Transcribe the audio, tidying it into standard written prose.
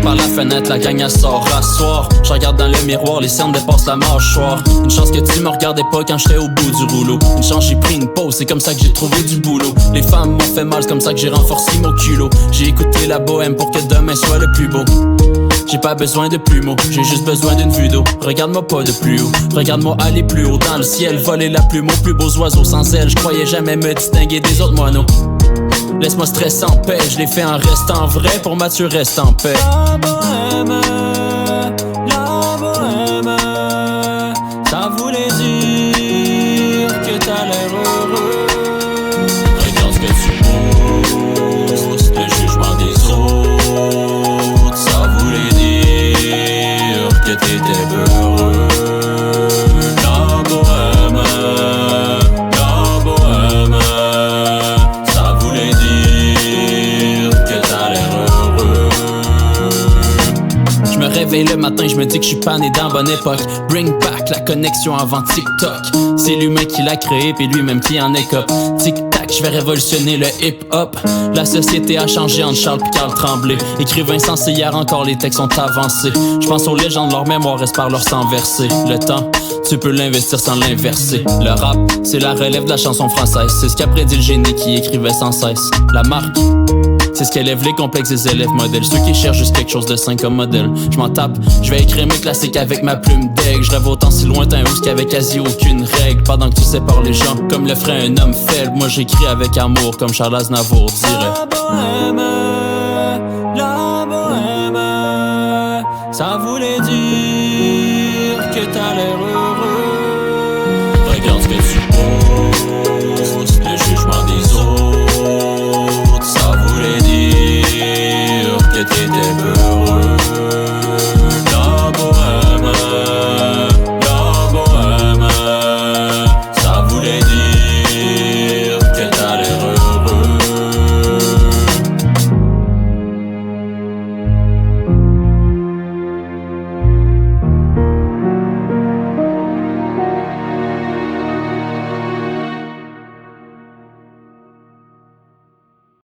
par la fenêtre, la gang elle sort à soir. Je regarde dans le miroir, les cernes dépassent la mâchoire. Une chance que tu me regardais pas quand j'étais au bout du rouleau. Une chance j'ai pris une pause, c'est comme ça que j'ai trouvé du boulot. Les femmes m'ont fait mal, c'est comme ça que j'ai renforcé mon culot. J'ai écouté la bohème pour que demain soit le plus beau. J'ai pas besoin de plumeaux, j'ai juste besoin d'une vue d'eau. Regarde-moi pas de plus haut, regarde-moi aller plus haut dans le ciel. Voler la plume aux plus beaux oiseaux sans ailes. Je croyais jamais me distinguer des autres moineaux. Laisse-moi stresser en paix, je l'ai fait en restant vrai. Pour Mathieu, reste en paix. La bohème, ça voulait dire que t'as l'air heureux. Regarde ce que tu poses, le jugement des autres. Ça voulait dire que t'étais heureux. La bohème, ça voulait dire que t'as l'air heureux. Je me réveille le matin, je me dis que je suis pas né dans la bonne époque. Bring back la connexion avant TikTok. C'est l'humain qui l'a créé, puis lui-même qui en écope. Tic-tac, je vais révolutionner le hip-hop. La société a changé entre Charles et Carl Tremblay. Écrivain sensé, hier encore les textes sont avancés. Je pense aux légendes, leur mémoire reste par leur sang versé. Le temps, tu peux l'investir sans l'inverser. Le rap, c'est la relève de la chanson française. C'est ce qu'a prédit le génie qui écrivait sans cesse. La marque, c'est ce qui élève les complexes des élèves modèles. Ceux qui cherchent juste quelque chose de sain comme modèle. Je m'en tape, je vais écrire mes classiques avec ma plume d'aigle. Je rêve autant si lointain où qu'avec quasi aucune règle. Pendant que tu sépares les gens comme le ferait un homme faible. Moi j'écris avec amour comme Charles Aznavour dirait.